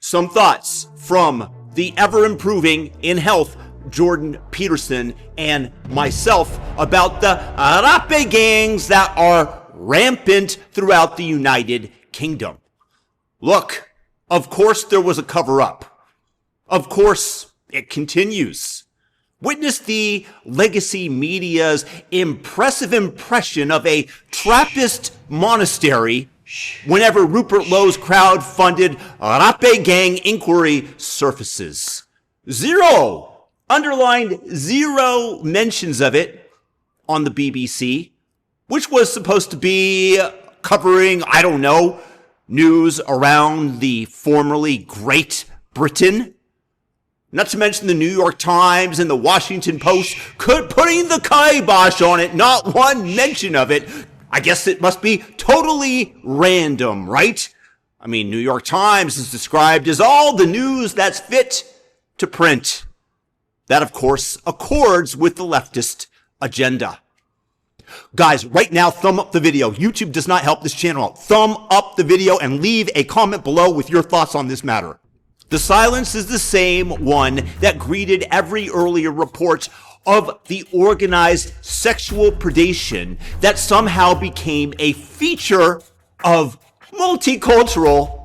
some thoughts from the ever-improving in health Jordan Peterson and myself about the rape gangs that are rampant throughout the United Kingdom. Look, of course there was a cover-up. Of course it continues. Witness the legacy media's impressive impression of a Trappist monastery whenever Rupert Lowe's crowd-funded rape gang inquiry surfaces. Underlined zero mentions of it on the BBC, which was supposed to be covering, I don't know, news around the formerly Great Britain. Not to mention the New York Times and the Washington Post putting the kibosh on it, not one mention of it. I guess it must be totally random, right? I mean, New York Times is described as all the news that's fit to print. That, of course, accords with the leftist agenda. Guys, right now, thumb up the video. YouTube does not help this channel out. Thumb up the video and leave a comment below with your thoughts on this matter. The silence is the same one that greeted every earlier report of the organized sexual predation that somehow became a feature of multicultural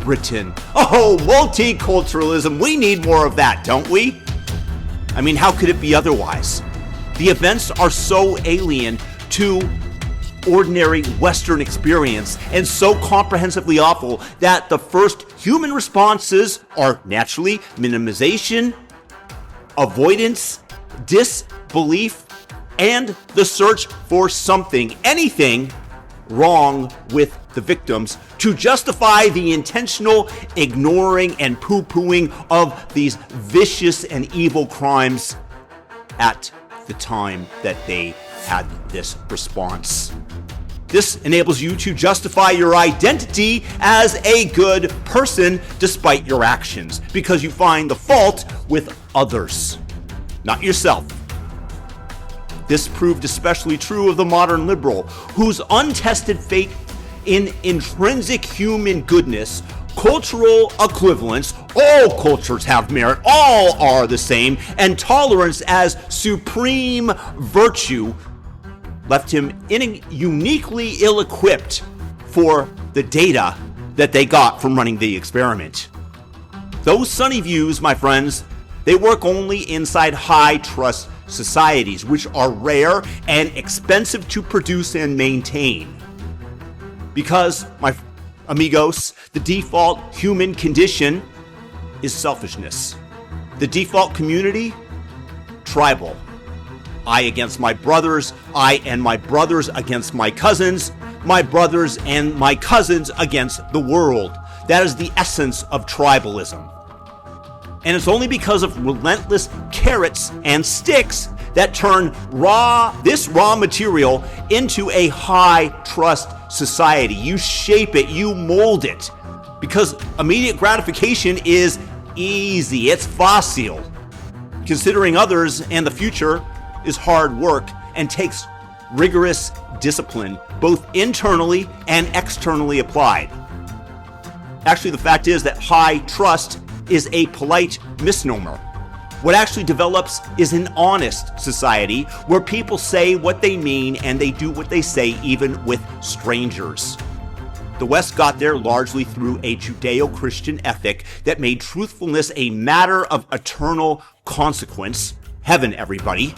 Britain. Oh, multiculturalism. We need more of that, don't we? I mean, how could it be otherwise? The events are so alien to ordinary Western experience and so comprehensively awful that the first human responses are naturally minimization, avoidance, disbelief, and the search for something, anything wrong with the victims to justify the intentional ignoring and poo-pooing of these vicious and evil crimes at the time that they had this response. This enables you to justify your identity as a good person despite your actions, because you find the fault with others, not yourself. This proved especially true of the modern liberal, whose untested faith in intrinsic human goodness, cultural equivalence, all cultures have merit, all are the same, and tolerance as supreme virtue, left him uniquely ill-equipped for the data that they got from running the experiment. Those sunny views, my friends, they work only inside high-trust societies, which are rare and expensive to produce and maintain. Because, my amigos, the default human condition is selfishness. The default community, tribal. I against my brothers, I and my brothers against my cousins, my brothers and my cousins against the world. That is the essence of tribalism. And it's only because of relentless carrots and sticks that turn this raw material into a high trust society. You shape it, you mold it, because immediate gratification is easy, it's fossil. Considering others and the future is hard work and takes rigorous discipline, both internally and externally applied. Actually, the fact is that high trust is a polite misnomer. What actually develops is an honest society where people say what they mean and they do what they say even with strangers. The West got there largely through a Judeo-Christian ethic that made truthfulness a matter of eternal consequence, heaven everybody,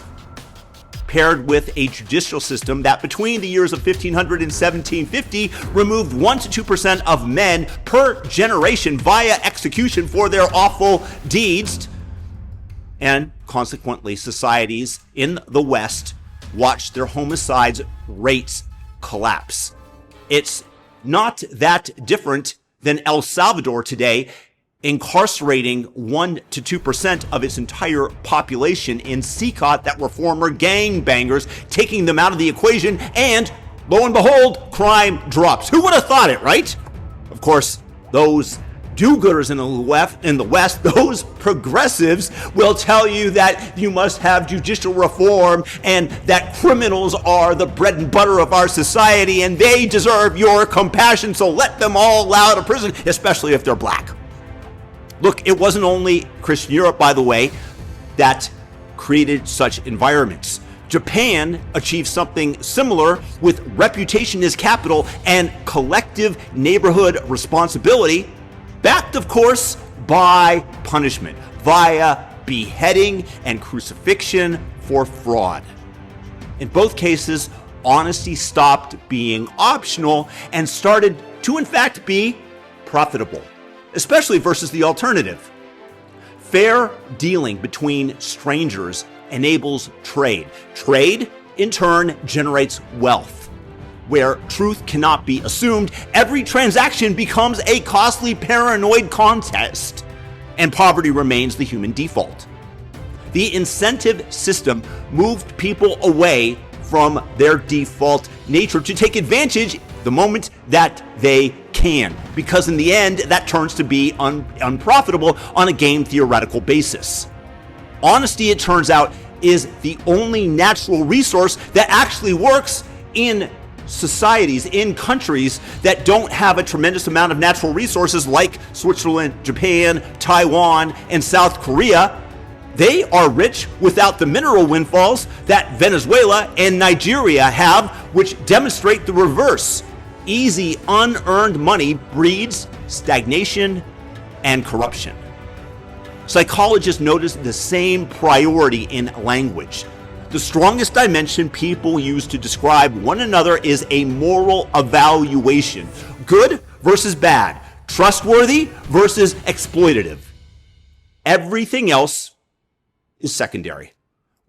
paired with a judicial system that between the years of 1500 and 1750 removed 1 to 2% of men per generation via execution for their awful deeds. And consequently, societies in the West watched their homicides rates collapse. It's not that different than El Salvador today, incarcerating 1 to 2% of its entire population in CONQUEST that were former gangbangers, taking them out of the equation, and lo and behold, crime drops. Who would have thought it, right? Of course, those do-gooders in the West, those progressives will tell you that you must have judicial reform and that criminals are the bread and butter of our society and they deserve your compassion, so let them all out of prison, especially if they're black. Look, it wasn't only Christian Europe, by the way, that created such environments. Japan achieved something similar with reputation as capital and collective neighborhood responsibility, backed, of course, by punishment via beheading and crucifixion for fraud. In both cases, honesty stopped being optional and started to, in fact, be profitable, especially versus the alternative. Fair dealing between strangers enables trade. Trade, in turn, generates wealth. Where truth cannot be assumed, every transaction becomes a costly paranoid contest, and poverty remains the human default. The incentive system moved people away from their default nature to take advantage the moment that they can, because in the end, that turns to be unprofitable on a game theoretical basis. Honesty, it turns out, is the only natural resource that actually works in societies, in countries that don't have a tremendous amount of natural resources like Switzerland, Japan, Taiwan, and South Korea. They are rich without the mineral windfalls that Venezuela and Nigeria have, which demonstrate the reverse. Easy, unearned money breeds stagnation and corruption. Psychologists notice the same priority in language. The strongest dimension people use to describe one another is a moral evaluation. Good versus bad. Trustworthy versus exploitative. Everything else is secondary.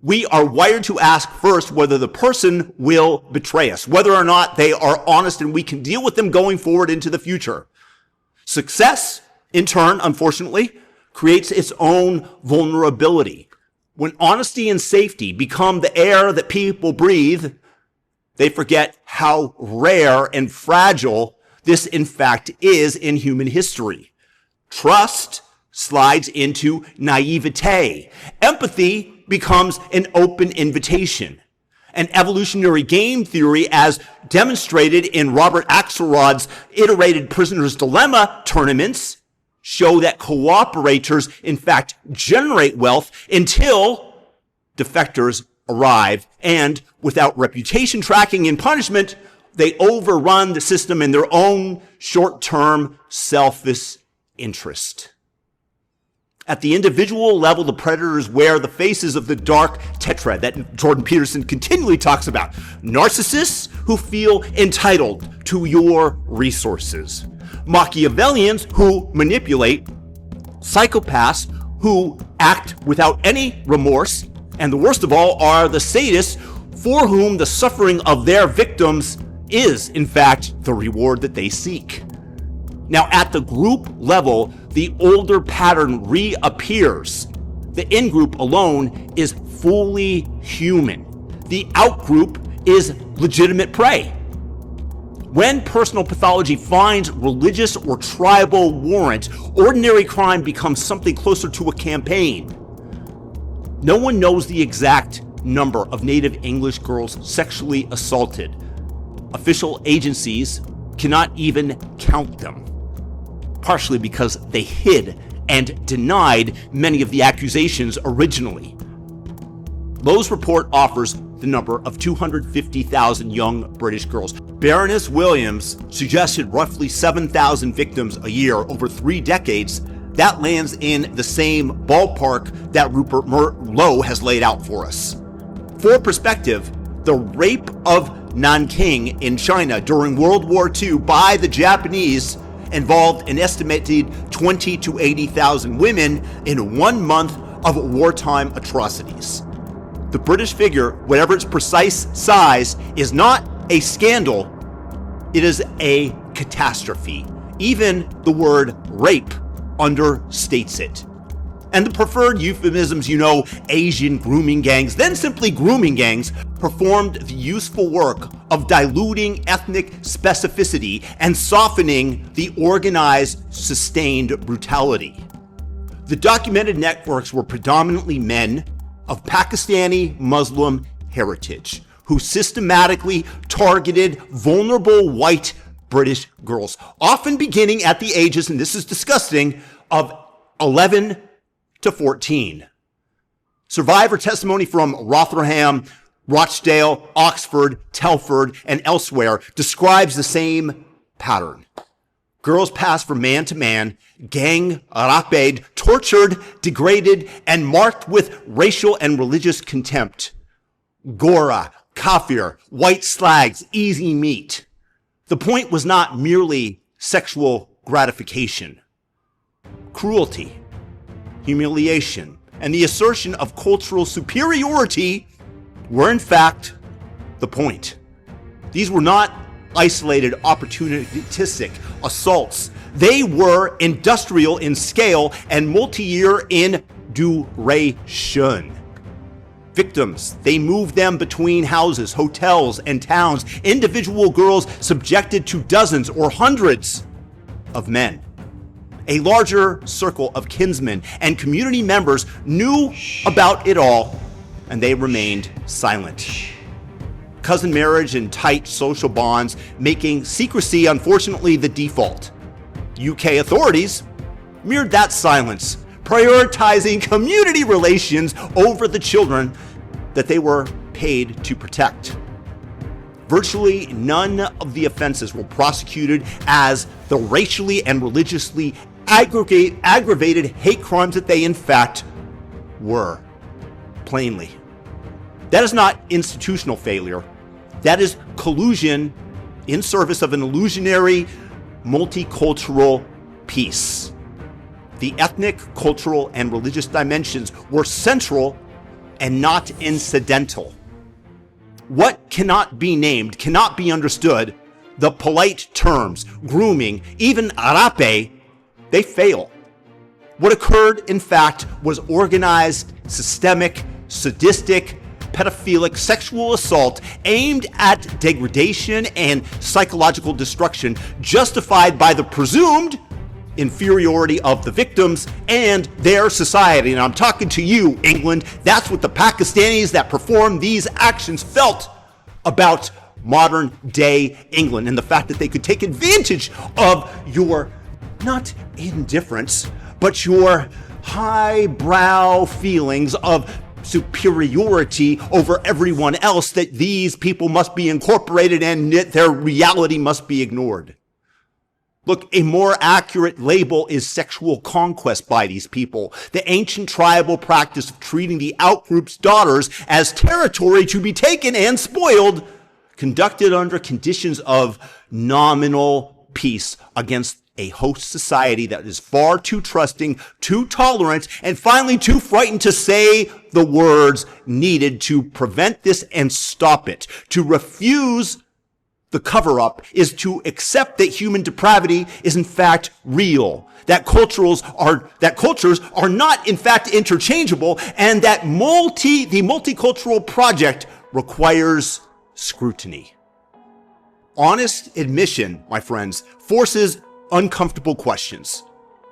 We are wired to ask first whether the person will betray us, whether or not they are honest and we can deal with them going forward into the future. Success, in turn, unfortunately, creates its own vulnerability. When honesty and safety become the air that people breathe, they forget how rare and fragile this, in fact, is in human history. Trust slides into naivete. Empathy becomes an open invitation. An evolutionary game theory, as demonstrated in Robert Axelrod's iterated Prisoner's Dilemma tournaments, show that cooperators, in fact, generate wealth until defectors arrive, and without reputation tracking and punishment, they overrun the system in their own short-term selfish interest. At the individual level, the predators wear the faces of the dark tetrad that Jordan Peterson continually talks about. Narcissists who feel entitled to your resources. Machiavellians who manipulate. Psychopaths who act without any remorse. And the worst of all are the sadists for whom the suffering of their victims is, in fact, the reward that they seek. Now, at the group level, the older pattern reappears. The in-group alone is fully human. The out-group is legitimate prey. When personal pathology finds religious or tribal warrant, ordinary crime becomes something closer to a campaign. No one knows the exact number of native English girls sexually assaulted. Official agencies cannot even count them, partially because they hid and denied many of the accusations originally. Lowe's report offers the number of 250,000 young British girls. Baroness Williams suggested roughly 7,000 victims a year over 3 decades. That lands in the same ballpark that Rupert Lowe has laid out for us. For perspective, the rape of Nanking in China during World War II by the Japanese involved an estimated 20 to 80,000 women in 1 month of wartime atrocities. The British figure, whatever its precise size, is not a scandal, it is a catastrophe. Even the word rape understates it. And the preferred euphemisms, Asian grooming gangs, then simply grooming gangs, performed the useful work of diluting ethnic specificity and softening the organized, sustained brutality. The documented networks were predominantly men of Pakistani Muslim heritage who systematically targeted vulnerable white British girls, often beginning at the ages, and this is disgusting, of 11 to 14. Survivor testimony from Rotherham, Rochdale, Oxford, Telford, and elsewhere describes the same pattern. Girls passed from man to man, gang raped, tortured, degraded, and marked with racial and religious contempt. Gora, kafir, white slags, easy meat. The point was not merely sexual gratification. Cruelty, humiliation, and the assertion of cultural superiority were in fact the point. These were not isolated opportunistic assaults. They were industrial in scale and multi-year in duration. Victims, they moved them between houses, hotels, and towns. Individual girls subjected to dozens or hundreds of men. A larger circle of kinsmen and community members knew about it all, and they remained silent. Cousin marriage and tight social bonds making secrecy, unfortunately, the default. UK authorities mirrored that silence, prioritizing community relations over the children that they were paid to protect. Virtually none of the offenses were prosecuted as the racially and religiously aggravated hate crimes that they in fact were. Plainly. That is not institutional failure. That is collusion in service of an illusionary multicultural peace. The ethnic, cultural, and religious dimensions were central and not incidental. What cannot be named, cannot be understood, the polite terms, grooming, even arape, they fail. What occurred, in fact, was organized, systemic, sadistic, pedophilic sexual assault aimed at degradation and psychological destruction, justified by the presumed inferiority of the victims and their society. And I'm talking to you, England. That's what the Pakistanis that performed these actions felt about modern day England, and the fact that they could take advantage of your, not indifference, but your highbrow feelings of superiority over everyone else, that these people must be incorporated and their reality must be ignored. Look, a more accurate label is sexual conquest by these people, the ancient tribal practice of treating the outgroup's daughters as territory to be taken and spoiled, conducted under conditions of nominal peace against a host society that is far too trusting, too tolerant, and finally too frightened to say the words needed to prevent this and stop it. To refuse the cover-up is to accept that human depravity is in fact real, that cultures are not in fact interchangeable, and that the multicultural project requires scrutiny. Honest admission, my friends, forces uncomfortable questions.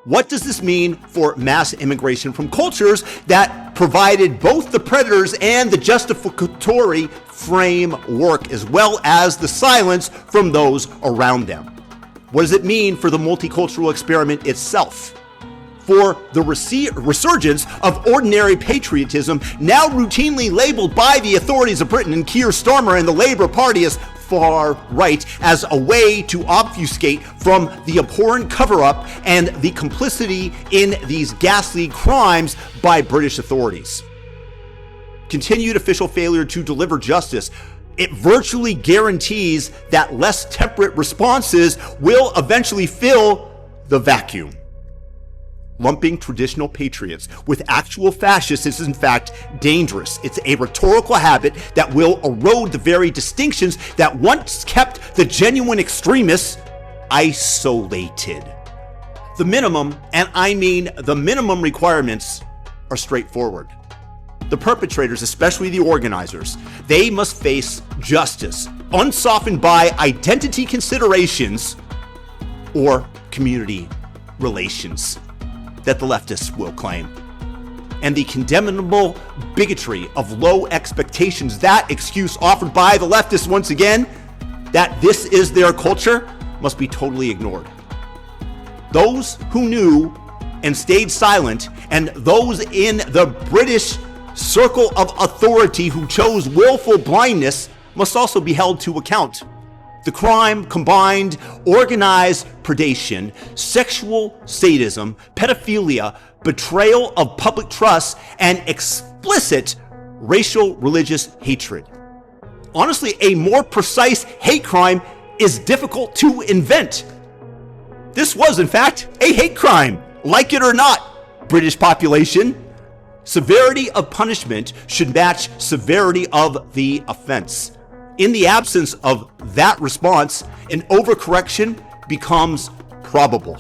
What does this mean for mass immigration from cultures that provided both the predators and the justificatory framework, as well as the silence from those around them? What does it mean for the multicultural experiment itself? For the resurgence of ordinary patriotism, now routinely labeled by the authorities of Britain and Keir Starmer and the Labour Party as far right, as a way to obfuscate from the abhorrent cover-up and the complicity in these ghastly crimes by British authorities. Continued official failure to deliver justice, it virtually guarantees that less temperate responses will eventually fill the vacuum. Lumping traditional patriots with actual fascists is in fact dangerous. It's a rhetorical habit that will erode the very distinctions that once kept the genuine extremists isolated. The minimum, and I mean the minimum requirements, are straightforward. The perpetrators, especially the organizers, they must face justice, unsoftened by identity considerations or community relations that the leftists will claim. And the condemnable bigotry of low expectations, that excuse offered by the leftists once again, that this is their culture, must be totally ignored. Those who knew and stayed silent, and those in the British circle of authority who chose willful blindness must also be held to account. The crime combined organized predation, sexual sadism, pedophilia, betrayal of public trust, and explicit racial religious hatred. Honestly, a more precise hate crime is difficult to invent. This was, in fact, a hate crime, like it or not, British population. Severity of punishment should match severity of the offense. In the absence of that response, an overcorrection becomes probable.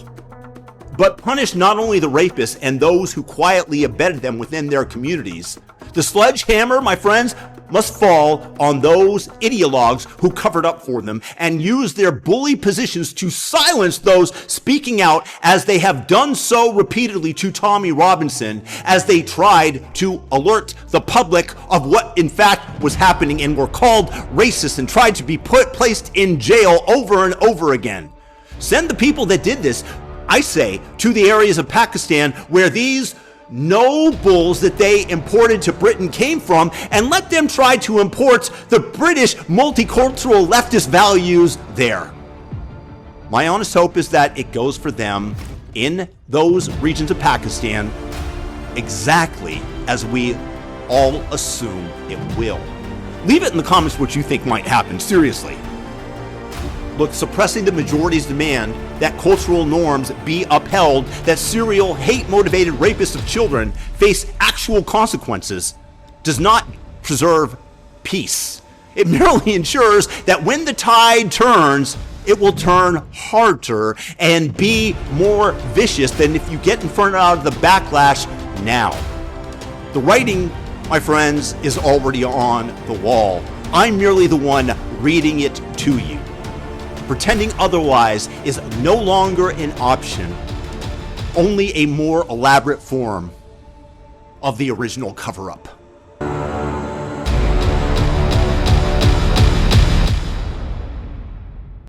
But punish not only the rapists and those who quietly abetted them within their communities. The sledgehammer, my friends, must fall on those ideologues who covered up for them and used their bully positions to silence those speaking out, as they have done so repeatedly to Tommy Robinson, as they tried to alert the public of what in fact was happening and were called racist and tried to be placed in jail over and over again. Send the people that did this, I say, to the areas of Pakistan where these nobles that they imported to Britain came from, and let them try to import the British multicultural leftist values there. My honest hope is that it goes for them in those regions of Pakistan exactly as we all assume it will. Leave it in the comments what you think might happen, seriously. Look, suppressing the majority's demand that cultural norms be upheld, that serial hate-motivated rapists of children face actual consequences, does not preserve peace. It merely ensures that when the tide turns, it will turn harder and be more vicious than if you get in front of the backlash now. The writing, my friends, is already on the wall. I'm merely the one reading it to you. Pretending otherwise is no longer an option, only a more elaborate form of the original cover-up.